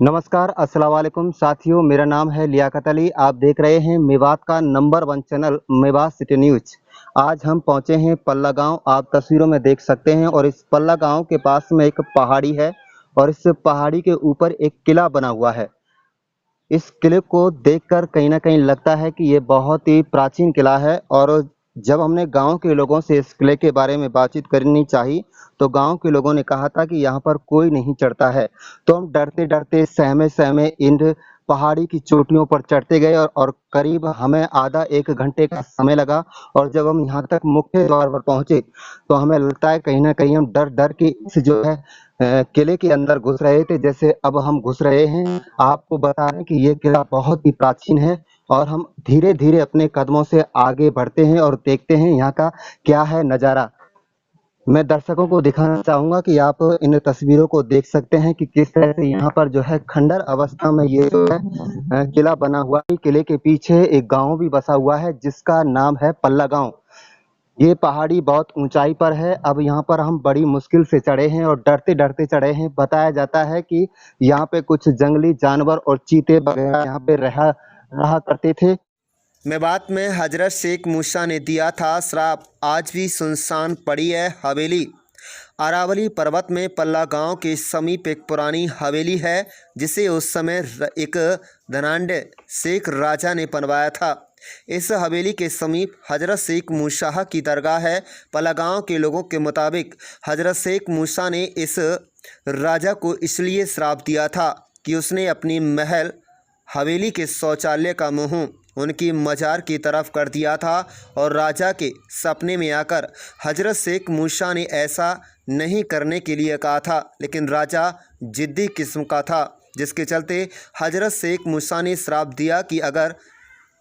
नमस्कार, अस्सलाम वालेकुम साथियों, मेरा नाम है लियाकत अली। आप देख रहे हैं मेवात का number 1 channel Mewat city news. आज हम पहुंचे हैं पल्ला गांव, आप तस्वीरों में देख सकते हैं। और इस पल्ला गांव के पास में एक पहाड़ी है और इस पहाड़ी के ऊपर एक किला बना हुआ है। इस किले को देखकर कहीं न कहीं लगता है कि ये बहुत ही प्राचीन किला है। और जब हमने गाँव के लोगों से इस किले के बारे में बातचीत करनी चाही, तो गाँव के लोगों ने कहा था कि यहाँ पर कोई नहीं चढ़ता है। तो हम डरते-डरते, सहमे-सहमे इन पहाड़ी की चोटियों पर चढ़ते गए और करीब हमें आधा 1 घंटे का समय लगा। और जब हम यहाँ तक मुख्य द्वार पर पहुँचे, तो हमें लगता है कहीं न कहीं हम डर-डर के इस जो है किले के अंदर घुस रहे थे, जैसे अब हम घुस रहे हैं। आपको बता दें कि ये किला बहुत ही प्राचीन है और हम धीरे-धीरे अपने कदमों से आगे बढ़ते हैं और देखते हैं यहाँ का क्या है नज़ारा। मैं दर्शकों को दिखाना चाहूँगा कि आप इन तस्वीरों को देख सकते हैं कि किस तरह से यहाँ पर जो है खंडर अवस्था में ये जो है किला बना हुआ है। किले के पीछे एक गाँव भी बसा हुआ है जिसका नाम है पल्ला गाँव। ये पहाड़ी बहुत ऊंचाई पर है। अब यहाँ पर हम बड़ी मुश्किल से चढ़े हैं और डरते-डरते चढ़े हैं। बताया जाता है कि यहाँ पे कुछ जंगली जानवर और चीते वगैरह यहाँ पे रहा रहा करते थे। मेवात में हजरत शेख मूसा ने दिया था श्राप, आज भी सुनसान पड़ी है हवेली। अरावली पर्वत में पल्ला गांव के समीप एक पुरानी हवेली है जिसे उस समय एक धनाढ़ शेख राजा ने बनवाया था। इस हवेली के समीप हजरत शेख मूसा की दरगाह है। पल्ला गांव के लोगों के मुताबिक हजरत शेख मूसा ने इस राजा को इसलिए श्राप दिया था कि उसने अपनी महल हवेली के शौचालय का मुंह उनकी मजार की तरफ कर दिया था। और राजा के सपने में आकर हजरत शेख मूसा ने ऐसा नहीं करने के लिए कहा था, लेकिन राजा जिद्दी किस्म का था, जिसके चलते हजरत शेख मूसा ने श्राप दिया कि अगर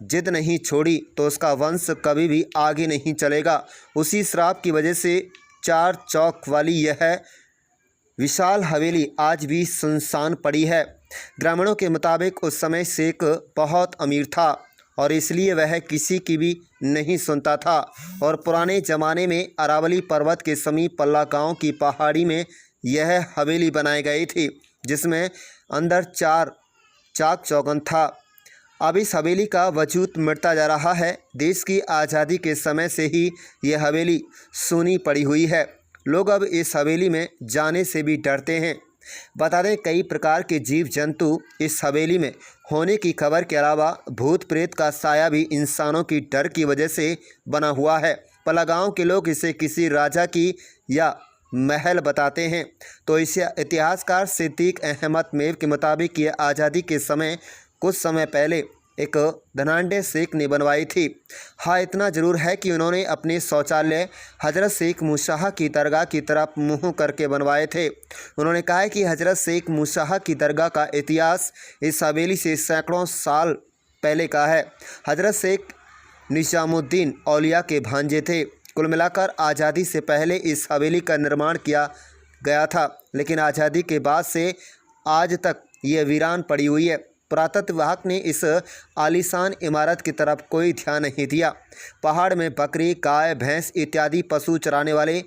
जिद नहीं छोड़ी तो उसका वंश कभी भी आगे नहीं चलेगा। उसी श्राप की वजह से 4 चौक वाली यह विशाल हवेली आज भी सुनसान पड़ी है। ग्रामीणों के मुताबिक उस समय शेख बहुत अमीर था और इसलिए वह किसी की भी नहीं सुनता था। और पुराने ज़माने में अरावली पर्वत के समीप पल्ला गांव की पहाड़ी में यह हवेली बनाई गई थी, जिसमें अंदर 4 चाक चौगन था। अब इस हवेली का वजूद मिटता जा रहा है। देश की आज़ादी के समय से ही यह हवेली सूनी पड़ी हुई है। लोग अब इस हवेली में जाने से भी डरते हैं। बता दें, कई प्रकार के जीव जंतु इस हवेली में होने की खबर के अलावा भूत प्रेत का साया भी इंसानों की डर की वजह से बना हुआ है। पल्ला गाँव के लोग इसे किसी राजा की या महल बताते हैं। तो इसे इतिहासकार सिद्दीक अहमद मेव के मुताबिक ये आज़ादी के समय कुछ समय पहले एक धनाढ़ शेख ने बनवाई थी। हाँ, इतना ज़रूर है कि उन्होंने अपने शौचालय हजरत शेख मूसा की दरगाह की तरफ मुँह करके बनवाए थे। उन्होंने कहा है कि हजरत शेख मूसा की दरगाह का इतिहास इस हवेली से सैकड़ों साल पहले का है। हजरत शेख निजामुद्दीन औलिया के भांजे थे। कुल मिलाकर आज़ादी से पहले इस हवेली का निर्माण किया गया था, लेकिन आज़ादी के बाद से आज तक ये वीरान पड़ी हुई है। पुरातत्वविभाग ने इस आलीशान इमारत की तरफ कोई ध्यान नहीं दिया। पहाड़ में बकरी, गाय, भैंस इत्यादि पशु चराने वाले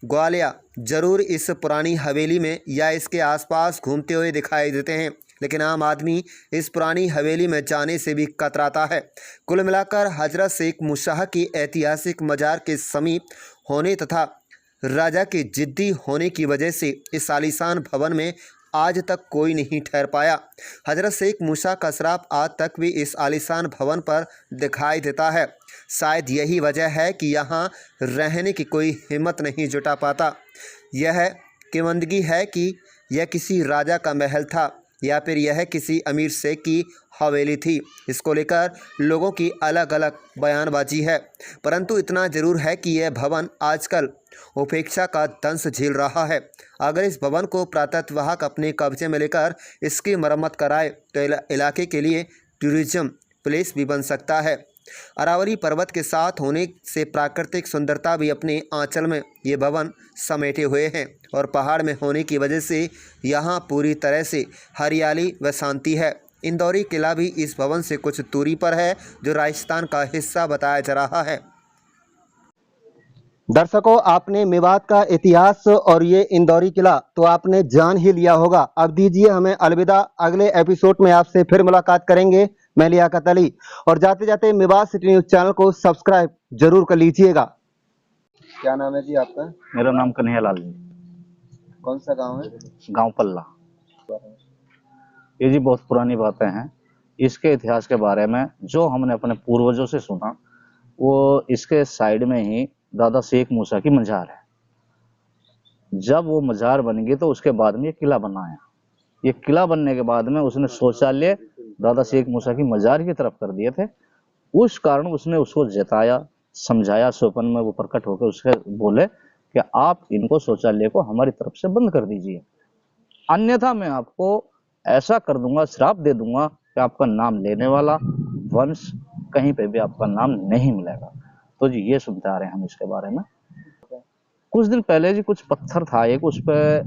ग्वालिया जरूर इस पुरानी हवेली में या इसके आसपास घूमते हुए दिखाई देते हैं, लेकिन आम आदमी इस पुरानी हवेली में जाने से भी कतराता है। कुल मिलाकर हजरत शेख मूसा की ऐतिहासिक मजार के समीप होने तथा राजा के जिद्दी होने की वजह से इस आलीशान भवन में आज तक कोई नहीं ठहर पाया। हजरत शेख मूसा का श्राप आज तक भी इस आलीशान भवन पर दिखाई देता है। शायद यही वजह है कि यहाँ रहने की कोई हिम्मत नहीं जुटा पाता। यह किवंदगी है कि यह किसी राजा का महल था या फिर यह किसी अमीर शेख की हवेली थी। इसको लेकर लोगों की अलग अलग बयानबाजी है, परंतु इतना ज़रूर है कि यह भवन आजकल उपेक्षा का दंश झेल रहा है। अगर इस भवन को पुरातत्वविभाग अपने कब्जे में लेकर इसकी मरम्मत कराए तो इलाके के लिए टूरिज्म प्लेस भी बन सकता है। अरावली पर्वत के साथ होने से प्राकृतिक सुंदरता भी अपने आंचल में ये भवन समेटे हुए हैं और पहाड़ में होने की वजह से यहाँ पूरी तरह से हरियाली व शांति है। इंदौरी किला भी इस भवन से कुछ दूरी पर है, जो राजस्थान का हिस्सा बताया जा रहा है। दर्शकों, आपने मेवात का इतिहास और ये इंदौरी किला तो आपने जान ही लिया होगा। अब दीजिए हमें अलविदा, अगले एपिसोड में आपसे फिर मुलाकात करेंगे। मैं लियाकत अली, और जाते जाते मेवात सिटी न्यूज चैनल को सब्सक्राइब जरूर कर लीजिएगा। क्या नाम है जी आपका? मेरा नाम कन्हैयालाल जी। कौन सा गांव है? गांव पल्ला। ये जी बहुत पुरानी बातें हैं। इसके इतिहास के बारे में जो हमने अपने पूर्वजों से सुना, वो इसके साइड में ही दादा शेख मूसा की मजार है। जब वो मजार बन गई तो उसके बाद में ये किला बनाया। ये किला बनने के बाद में उसने शौचालय दादा शेख मूसा की मजार की तरफ कर दिए थे। उस कारण उसने उसको जताया, समझाया, स्वप्न में वो प्रकट होकर उसके बोले कि आप इनको शौचालय को हमारी तरफ से बंद कर दीजिए, अन्यथा मैं आपको ऐसा कर दूंगा, श्राप दे दूंगा कि आपका नाम लेने वाला वंश कहीं पे भी आपका नाम नहीं मिलेगा। तो जी ये सुनते आ रहे हैं हम इसके बारे में। कुछ दिन पहले जी कुछ पत्थर था एक, उस पर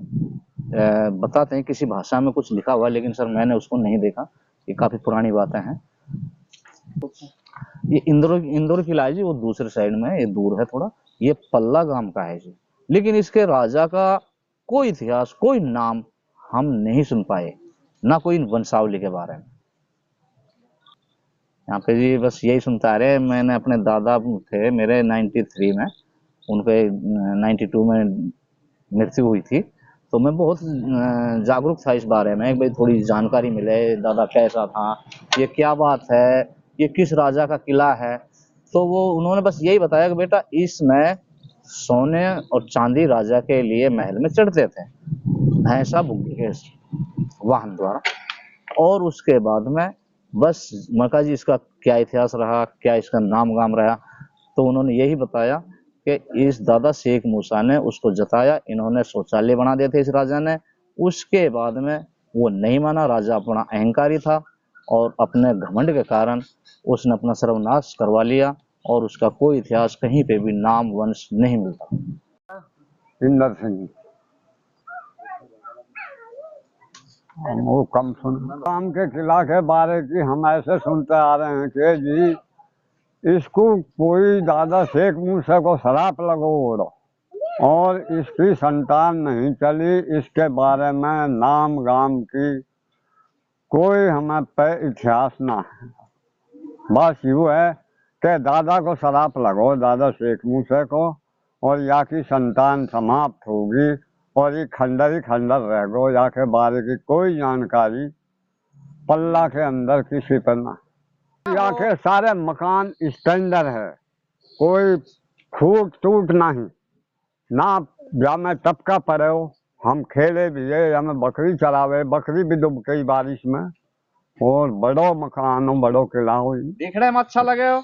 बताते हैं किसी भाषा में कुछ लिखा हुआ, लेकिन सर मैंने उसको नहीं देखा। ये काफी पुरानी बातें हैं। ये इंदौर किला है जी, वो दूसरे साइड में है, ये दूर है थोड़ा। ये पल्ला गांव का है जी, लेकिन इसके राजा का कोई इतिहास, कोई नाम हम नहीं सुन पाए, ना कोई वंशावली के बारे में। यहाँ पे जी बस यही सुनता आ रहे हैं। मैंने अपने दादा थे मेरे 93 में, उनके 92 में मृत्यु हुई थी, तो मैं बहुत जागरूक था इस बारे में, भाई थोड़ी जानकारी मिले, दादा कैसा था, ये क्या बात है, ये किस राजा का किला है। तो वो उन्होंने बस यही बताया कि बेटा इसमें सोने और चांदी राजा के लिए महल में चढ़ते थे, भैंसा बुग्गी के वाहन द्वारा। और उसके बाद में बस मका जी इसका क्या इतिहास रहा, क्या इसका नाम गाम रहा, तो उन्होंने यही बताया कि इस दादा शेख मूसा ने उसको जताया, इन्होंने शौचालय बना दिए थे इस राजा ने। उसके बाद में वो नहीं माना, राजा अपना अहंकारी था और अपने घमंड के कारण उसने अपना सर्वनाश करवा लिया, और उसका कोई इतिहास कहीं पे भी नाम वंश नहीं मिलता। इंदर सिंह वो कम सुन काम के किला के बारे की हम ऐसे सुनते आ रहे हैं कि जी इसको कोई दादा शेख मूसा को शराप लगो और इसकी संतान नहीं चली। इसके बारे में नाम गाम की कोई हमें पे इतिहास ना है। बस यूँ है कि दादा को शराप लगो, दादा शेख मूसा को, और या की संतान समाप्त होगी और ये खंडर ही खंडर रह गो। या के बारे की कोई जानकारी पल्ला के अंदर किसी पर ना। यहाँ के सारे मकान स्टैंडर्ड है, कोई फूट टूट नहीं ना। या में टपका पड़े हो, हम खेले भी है, या में बकरी चलावे, बकरी भी डूब गई बारिश में। और बड़ो मकान हो, बड़ो किला हो, देखने में अच्छा लगे हो,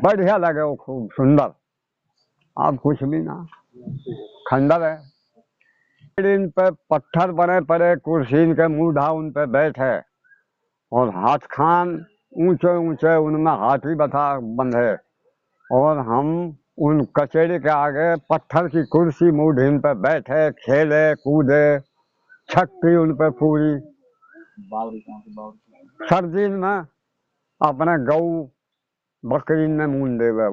बढ़िया लगे हो, खूब सुंदर। अब कुछ भी ना, खंडर है। इन पे पत्थर बने पड़े, कुर्सी के मुँह उन पे बैठे, और हाथ खान ऊंचे ऊंचे, उनमें हाथी बता बंधे, और हम उन कचेरी के आगे पत्थर की कुर्सी मुँह पे बैठे, खेले कूदे, छक्की उन पे पूरी। सर्दी में अपने गऊ बकरी में मुंह देवे।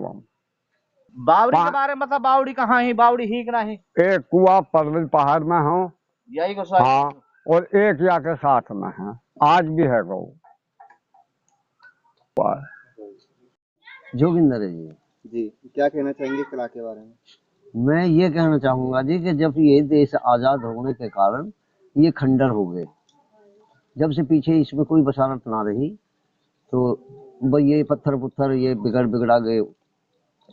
बावड़ी के बारे में मतलब बावड़ी कहाँ है, बावड़ी ही कि नहीं? एक कुआ पर्वत पहाड़ में हो, यही को साथ। हाँ, और एक या के साथ में है, आज भी है गौ। जोगिंदर है जी। जी, क्या कहना चाहेंगे किला के बारे में? मैं ये कहना चाहूंगा जी कि जब ये देश आज़ाद होने के कारण ये खंडर हो गए, जब से पीछे इसमें कोई बसारत ना रही, तो भाई ये पत्थर पुत्थर ये बिगड़ा गए,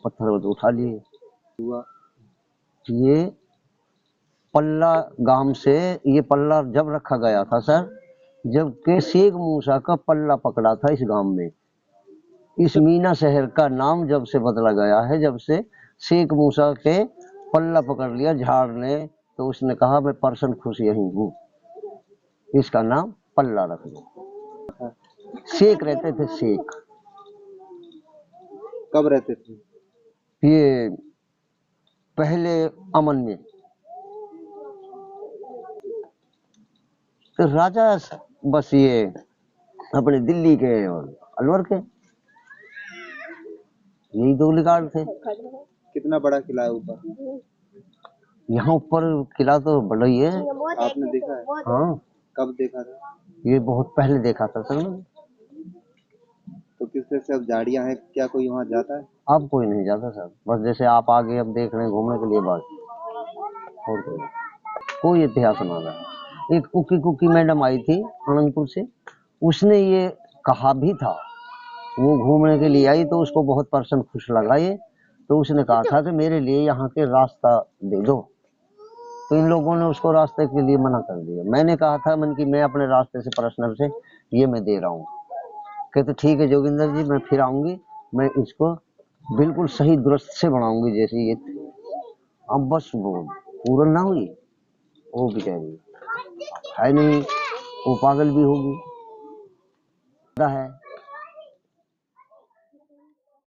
पत्थर उठा लिए। हुआ ये पल्ला गांव से ये पल्ला जब रखा गया था सर, जब के शेख मूसा का पल्ला पकड़ा था इस गांव में। इस मीना शहर का नाम जब से बदला गया है, जब से शेख मूसा के पल्ला पकड़ लिया झाड़ ने, तो उसने कहा मैं पर्सन खुश यही हूँ, इसका नाम पल्ला रख दो। शेख रहते थे, शेख। कब रहते थे? ये पहले अमन में तो राजा बस ये अपने दिल्ली के और अलवर के, यही दो लिगाड़ थे। कितना बड़ा किला है ऊपर? यहाँ ऊपर किला तो बड़ा ही है। आपने देखा है? हाँ, कब देखा था? ये बहुत पहले देखा था सर मैंने। तो किस तरह से अब झाड़ियाँ हैं, क्या कोई वहाँ जाता है? अब कोई नहीं जाता सर, बस जैसे आप आगे अब देख रहे हैं घूमने के लिए बात, और कोई इतिहास ना रहा। एक कुकी कुकी मैडम आई थी आनंदपुर से, उसने ये कहा भी था, वो घूमने के लिए आई तो उसको बहुत पर्सन खुश लगा ये, तो उसने कहा था कि मेरे लिए यहाँ के रास्ता दे दो, तो इन लोगों ने उसको रास्ते के लिए मना कर दिया। मैंने कहा था मन की मैं अपने रास्ते से पर्सनल से ये मैं दे रहा हूँ, कहते ठीक है जोगिंदर जी, मैं फिर आऊंगी, मैं इसको बिल्कुल सही दुरुस्त से बनाऊंगी जैसे ये थी। अब बस वो पूर्ण ना हुई, वो बेचारी है नहीं, वो पागल भी होगी है।